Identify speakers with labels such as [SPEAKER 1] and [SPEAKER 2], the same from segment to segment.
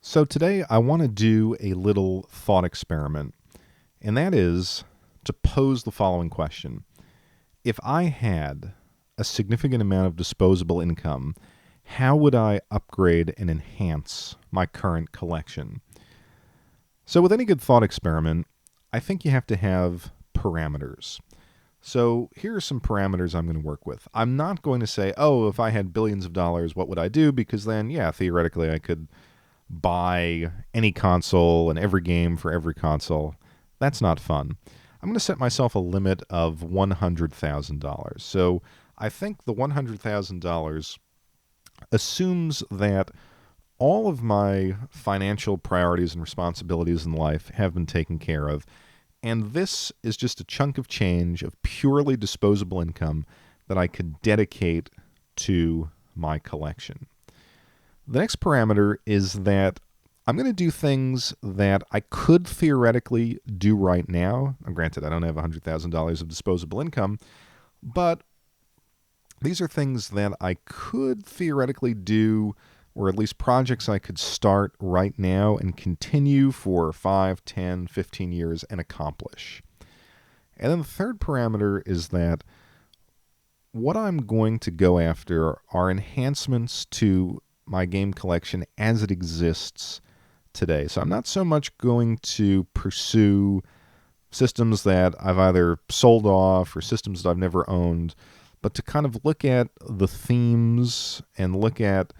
[SPEAKER 1] So today I want to do a little thought experiment, and that is to pose the following question. If I had a significant amount of disposable income, how would I upgrade and enhance my current collection? So with any good thought experiment, I think you have to have parameters. So here are some parameters I'm going to work with. I'm not going to say, oh, if I had billions of dollars, what would I do? Because then, yeah, theoretically I could buy any console and every game for every console. That's not fun. I'm going to set myself a limit of $100,000. So I think the $100,000 assumes that all of my financial priorities and responsibilities in life have been taken care of. And this is just a chunk of change of purely disposable income that I could dedicate to my collection. The next parameter is that I'm going to do things that I could theoretically do right now. Now, granted, I don't have $100,000 of disposable income, but these are things that I could theoretically do, or at least projects I could start right now and continue for 5, 10, 15 years and accomplish. And then the third parameter is that what I'm going to go after are enhancements to my game collection as it exists today. So I'm not so much going to pursue systems that I've either sold off or systems that I've never owned, but to kind of look at the themes and look at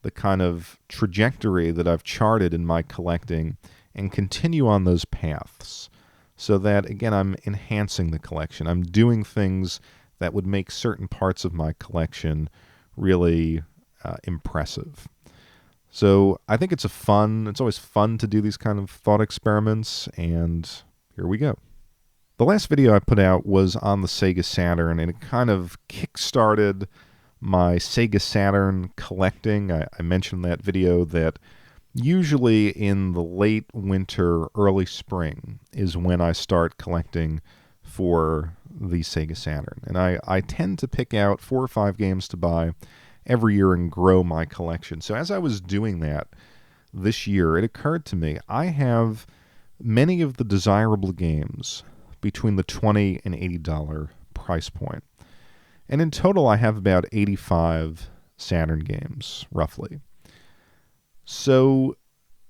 [SPEAKER 1] the kind of trajectory that I've charted in my collecting and continue on those paths so that, again, I'm enhancing the collection. I'm doing things that would make certain parts of my collection really impressive. So I think it's always fun to do these kind of thought experiments, and here we go. The last video I put out was on the Sega Saturn, and it kind of kick-started my Sega Saturn collecting. I mentioned in that video that usually in the late winter, early spring is when I start collecting for the Sega Saturn. And I tend to pick out 4 or 5 games to buy every year and grow my collection. So as I was doing that this year, it occurred to me I have many of the desirable games between the $20 and $80 price point. And in total, I have about 85 Saturn games, roughly. So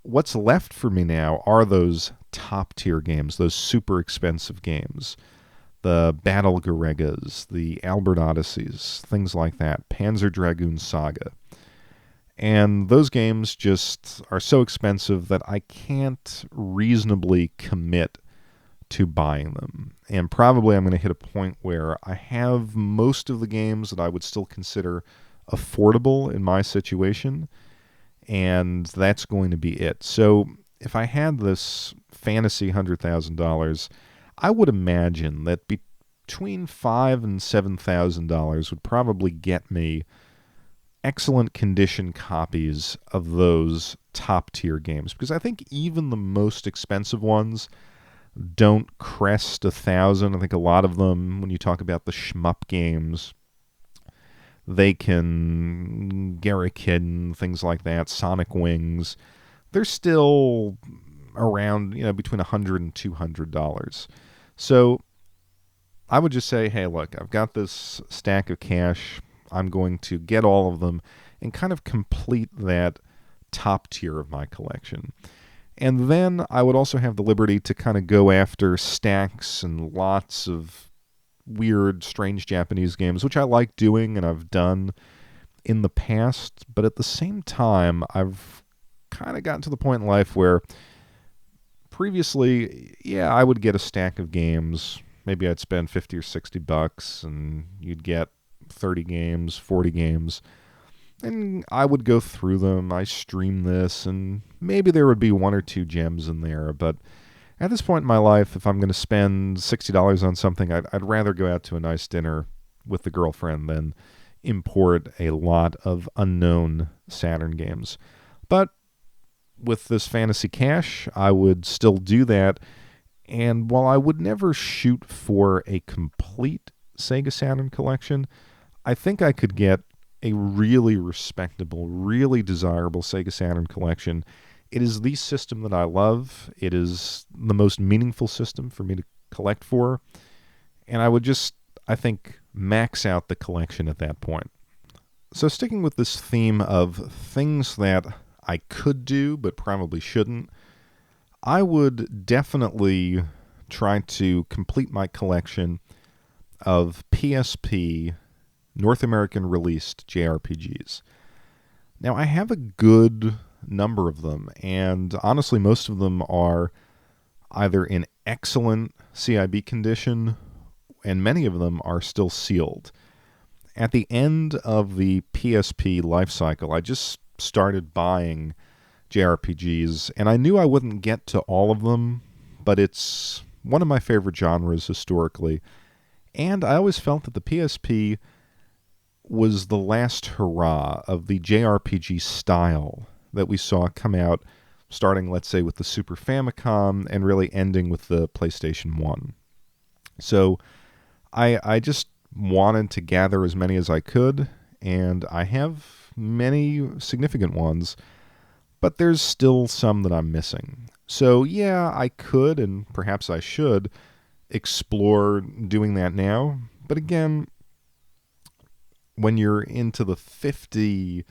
[SPEAKER 1] what's left for me now are those top-tier games, those super expensive games. The Battle Garegas, the Albert Odysseys, things like that, Panzer Dragoon Saga. And those games just are so expensive that I can't reasonably commit to buying them. And probably I'm going to hit a point where I have most of the games that I would still consider affordable in my situation, and that's going to be it. So if I had this fantasy $100,000, I would imagine that between $5,000 and $7,000 would probably get me excellent condition copies of those top tier games, because I think even the most expensive ones don't crest 1,000. I think a lot of them, when you talk about the shmup games, they can Gary Kid, things like that, Sonic Wings, they're still around, between $100 and $200. So I would just say, hey, look, I've got this stack of cash. I'm going to get all of them and kind of complete that top tier of my collection. And then I would also have the liberty to kind of go after stacks and lots of weird, strange Japanese games, which I like doing and I've done in the past. But at the same time, I've kind of gotten to the point in life where previously, yeah, I would get a stack of games. Maybe I'd spend 50 or 60 bucks and you'd get 30 games, 40 games. And I would go through them. I stream this, and maybe there would be 1 or 2 gems in there. But at this point in my life, if I'm going to spend $60 on something, I'd rather go out to a nice dinner with the girlfriend than import a lot of unknown Saturn games. But with this fantasy cash, I would still do that. And while I would never shoot for a complete Sega Saturn collection, I think I could get a really respectable, really desirable Sega Saturn collection It is the system that I love. It is the most meaningful system for me to collect for. And I would just, I think, max out the collection at that point. So sticking with this theme of things that I could do but probably shouldn't, I would definitely try to complete my collection of PSP North American released JRPGs. Now, I have a good number of them, and honestly, most of them are either in excellent CIB condition, and many of them are still sealed. At the end of the PSP life cycle, I just started buying JRPGs, and I knew I wouldn't get to all of them, but it's one of my favorite genres historically. And I always felt that the PSP was the last hurrah of the JRPG style that we saw come out, starting, let's say, with the Super Famicom and really ending with the PlayStation 1. So I just wanted to gather as many as I could, and I have many significant ones, but there's still some that I'm missing. So yeah, I could, and perhaps I should, explore doing that now. But again, when you're into the $50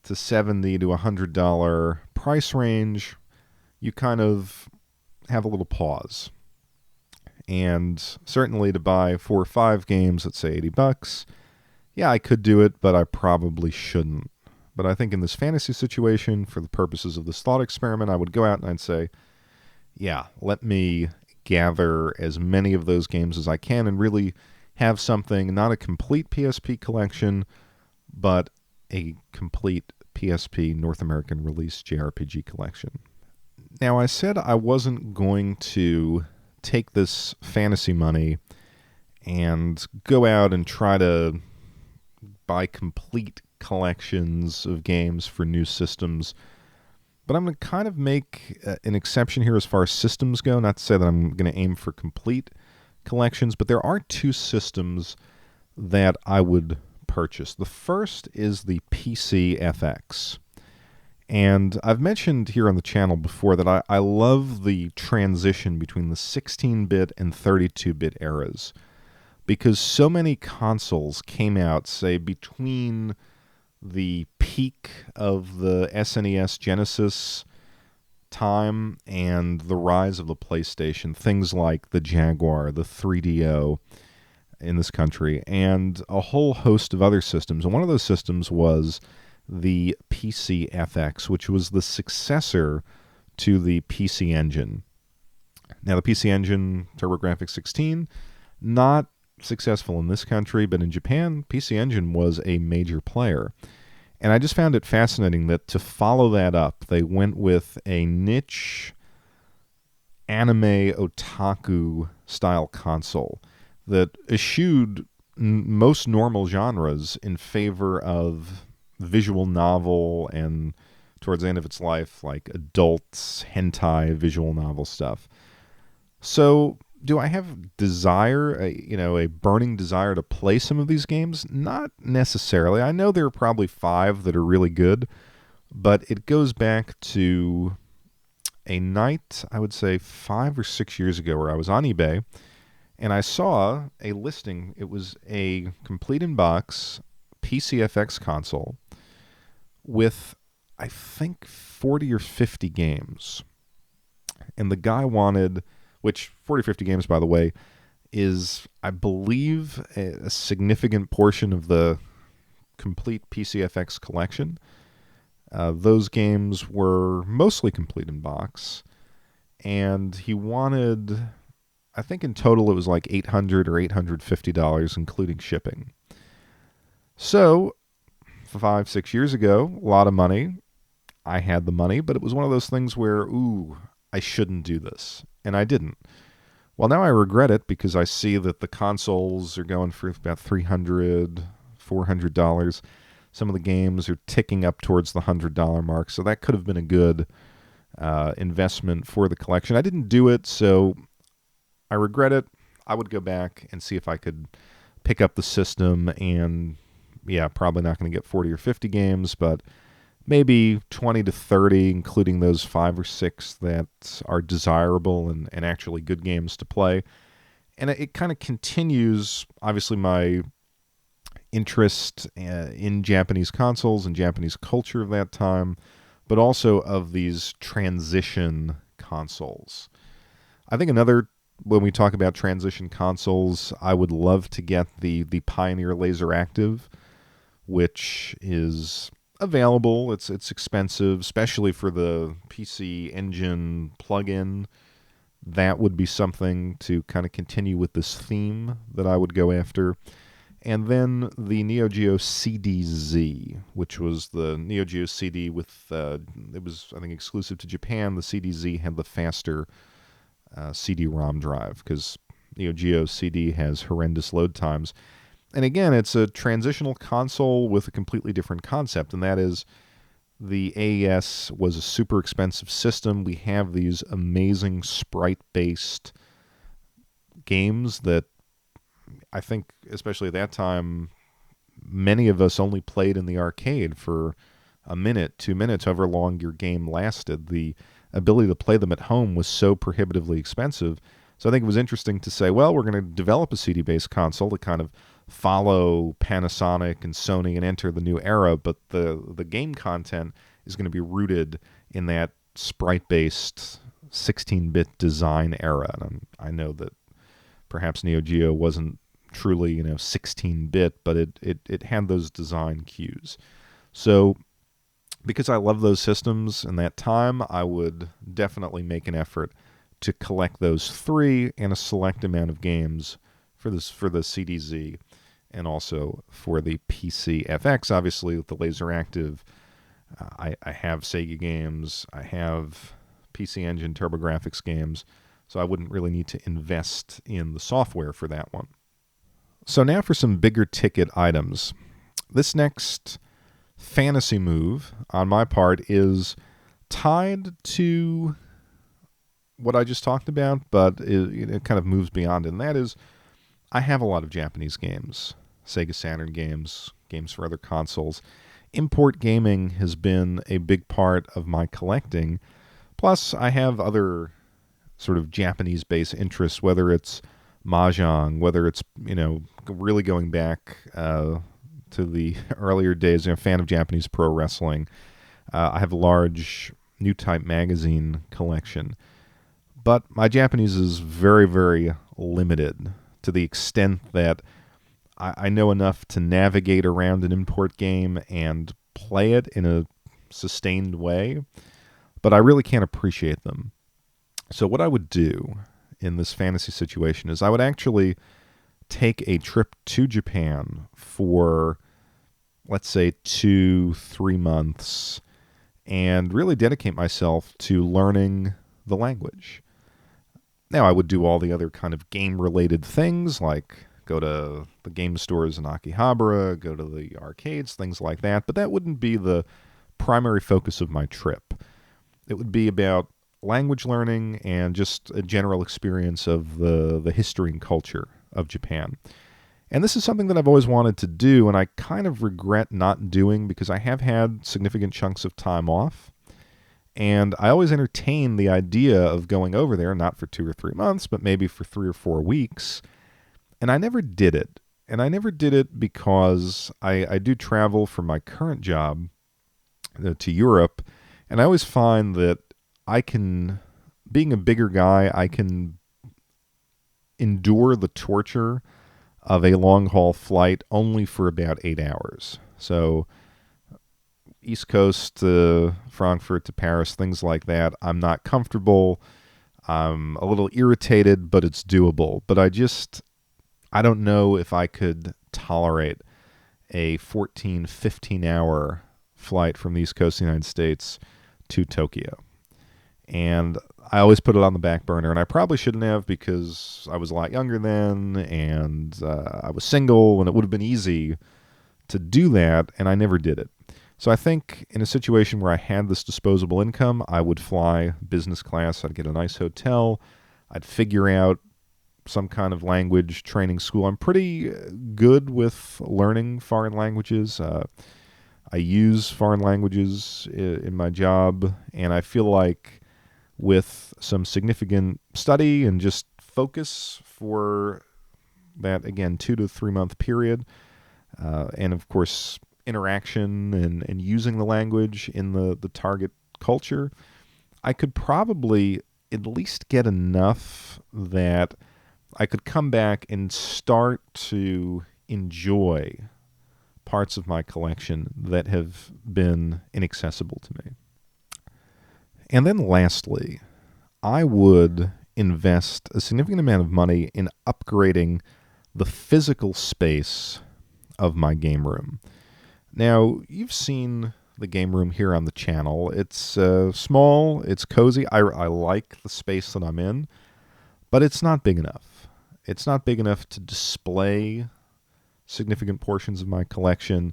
[SPEAKER 1] to $70 to $100 price range, you kind of have a little pause. And certainly to buy 4 or 5 games at, say, $80, yeah, I could do it, but I probably shouldn't. But I think in this fantasy situation, for the purposes of this thought experiment, I would go out and I'd say, yeah, let me gather as many of those games as I can and really have something, not a complete PSP collection, but a complete PSP North American release JRPG collection. Now, I said I wasn't going to take this fantasy money and go out and try to buy complete collections of games for new systems. But I'm going to kind of make an exception here as far as systems go. Not to say that I'm going to aim for complete collections, but there are 2 systems that I would purchase. The first is the PC FX. And I've mentioned here on the channel before that I love the transition between the 16-bit and 32-bit eras, because so many consoles came out, say, between the peak of the SNES Genesis time and the rise of the PlayStation, things like the Jaguar, the 3DO in this country, and a whole host of other systems. And one of those systems was the PC FX, which was the successor to the PC Engine. Now, the PC Engine, TurboGrafx 16, not successful in this country, but in Japan, PC Engine was a major player. And I just found it fascinating that to follow that up, they went with a niche anime otaku style console that eschewed most normal genres in favor of visual novel and, towards the end of its life, like adult hentai visual novel stuff. So do I have desire, a burning desire to play some of these games? Not necessarily. I know there are probably 5 that are really good, but it goes back to a night, I would say 5 or 6 years ago, where I was on eBay, and I saw a listing. It was a complete in-box PCFX console with, I think, 40 or 50 games. And the guy wanted, which 40 or 50 games, by the way, is, I believe, a significant portion of the complete PCFX collection. Those games were mostly complete in box, and he wanted, I think in total it was like $800 or $850, including shipping. So 5, 6 years ago, a lot of money. I had the money, but it was one of those things where, I shouldn't do this. And I didn't. Well, now I regret it because I see that the consoles are going for about $300, $400. Some of the games are ticking up towards the $100 mark, so that could have been a good investment for the collection. I didn't do it, so I regret it. I would go back and see if I could pick up the system, and yeah, probably not going to get 40 or 50 games, but maybe 20 to 30, including those 5 or 6 that are desirable and actually good games to play. And it kind of continues, obviously, my interest in Japanese consoles and Japanese culture of that time, but also of these transition consoles. I think another, when we talk about transition consoles, I would love to get the Pioneer Laser Active, which is available. It's expensive, especially for the PC Engine plug-in. That would be something to kind of continue with this theme that I would go after. And then the Neo Geo CD-Z, which was the Neo Geo CD with, it was, I think, exclusive to Japan. The CD-Z had the faster CD-ROM drive because Neo Geo CD has horrendous load times. And again, it's a transitional console with a completely different concept, and that is the AES was a super expensive system. We have these amazing sprite-based games that I think, especially at that time, many of us only played in the arcade for a minute, 2 minutes, however long your game lasted. The ability to play them at home was so prohibitively expensive. So I think it was interesting to say, well, we're going to develop a CD-based console to kind of follow Panasonic and Sony and enter the new era, but the game content is going to be rooted in that sprite-based 16-bit design era. And I know that perhaps Neo Geo wasn't truly 16-bit, but it had those design cues. So because I love those systems in that time, I would definitely make an effort to collect those 3 and a select amount of games for the CD-Z and also for the PC FX. Obviously, with the Laser Active, I have Sega games, I have PC Engine TurboGrafx games, so I wouldn't really need to invest in the software for that one. So now for some bigger ticket items. This next fantasy move on my part is tied to what I just talked about, but it kind of moves beyond it, and that is I have a lot of Japanese games, Sega Saturn games, games for other consoles. Import gaming has been a big part of my collecting. Plus, I have other sort of Japanese-based interests, whether it's mahjong, whether it's, really going back to the earlier days. I'm a fan of Japanese pro wrestling. I have a large New Type magazine collection. But my Japanese is very, very limited to the extent that I know enough to navigate around an import game and play it in a sustained way, but I really can't appreciate them. So what I would do in this fantasy situation is I would actually take a trip to Japan for, let's say, 2-3 months and really dedicate myself to learning the language. Now, I would do all the other kind of game-related things, like go to the game stores in Akihabara, go to the arcades, things like that, but that wouldn't be the primary focus of my trip. It would be about language learning and just a general experience of the history and culture of Japan. And this is something that I've always wanted to do, and I kind of regret not doing because I have had significant chunks of time off. And I always entertain the idea of going over there, not for 2 or 3 months, but maybe for 3 or 4 weeks. And I never did it. And I never did it because I do travel for my current job to Europe. And I always find that being a bigger guy, I can endure the torture of a long-haul flight only for about 8 hours. So East Coast to Frankfurt to Paris, things like that. I'm not comfortable. I'm a little irritated, but it's doable. But I don't know if I could tolerate a 14, 15-hour flight from the East Coast of the United States to Tokyo. And I always put it on the back burner, and I probably shouldn't have because I was a lot younger then, and I was single, and it would have been easy to do that, and I never did it. So I think in a situation where I had this disposable income, I would fly business class. I'd get a nice hotel. I'd figure out some kind of language training school. I'm pretty good with learning foreign languages. I use foreign languages in my job, and I feel like with some significant study and just focus for that, again, 2 to 3 month period, and of course, interaction and using the language in the target culture, I could probably at least get enough that I could come back and start to enjoy parts of my collection that have been inaccessible to me. And then lastly, I would invest a significant amount of money in upgrading the physical space of my game room. Now, you've seen the game room here on the channel. It's small, it's cozy. I like the space that I'm in, but it's not big enough. It's not big enough to display significant portions of my collection,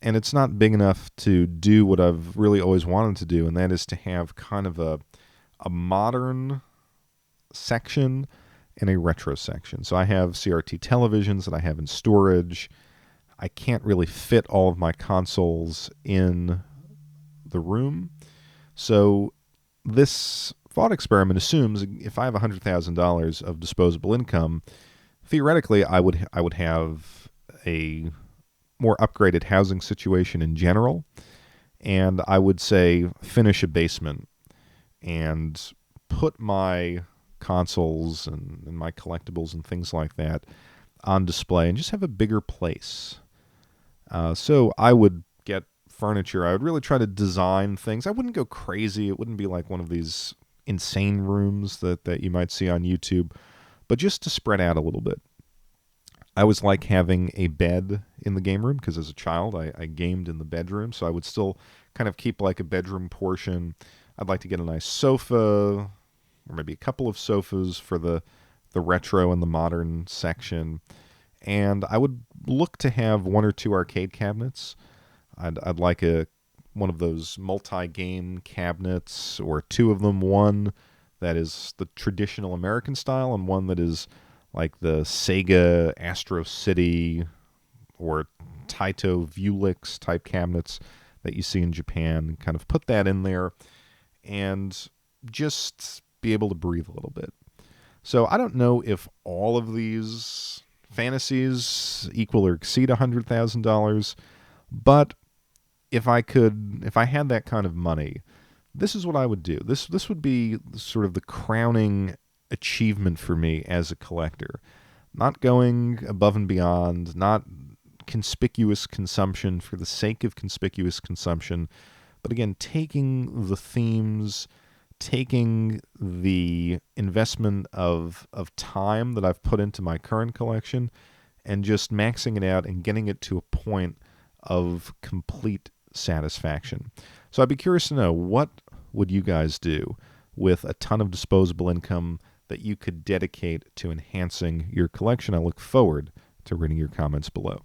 [SPEAKER 1] and it's not big enough to do what I've really always wanted to do, and that is to have kind of a modern section and a retro section. So I have CRT televisions that I have in storage. I can't really fit all of my consoles in the room. So this thought experiment assumes if I have $100,000 of disposable income, theoretically I would have a more upgraded housing situation in general, and I would say finish a basement and put my consoles and my collectibles and things like that on display and just have a bigger place. So I would get furniture. I would really try to design things. I wouldn't go crazy. It wouldn't be like one of these insane rooms that you might see on YouTube, but just to spread out a little bit. I always like having a bed in the game room because as a child I gamed in the bedroom, so I would still kind of keep like a bedroom portion. I'd like to get a nice sofa, or maybe a couple of sofas for the retro and the modern section. And I would look to have one or two arcade cabinets. I'd like one of those multi-game cabinets, or two of them. One that is the traditional American style, and one that is like the Sega Astro City or Taito Vulix type cabinets that you see in Japan. Kind of put that in there and just be able to breathe a little bit. So I don't know if all of these fantasies equal or exceed $100,000, but if I had that kind of money, this is what I would do. This would be sort of the crowning achievement for me as a collector. Not going above and beyond, not conspicuous consumption for the sake of conspicuous consumption, but again, taking the themes, taking the investment of time that I've put into my current collection and just maxing it out and getting it to a point of complete satisfaction. So I'd be curious to know, what would you guys do with a ton of disposable income that you could dedicate to enhancing your collection? I look forward to reading your comments below.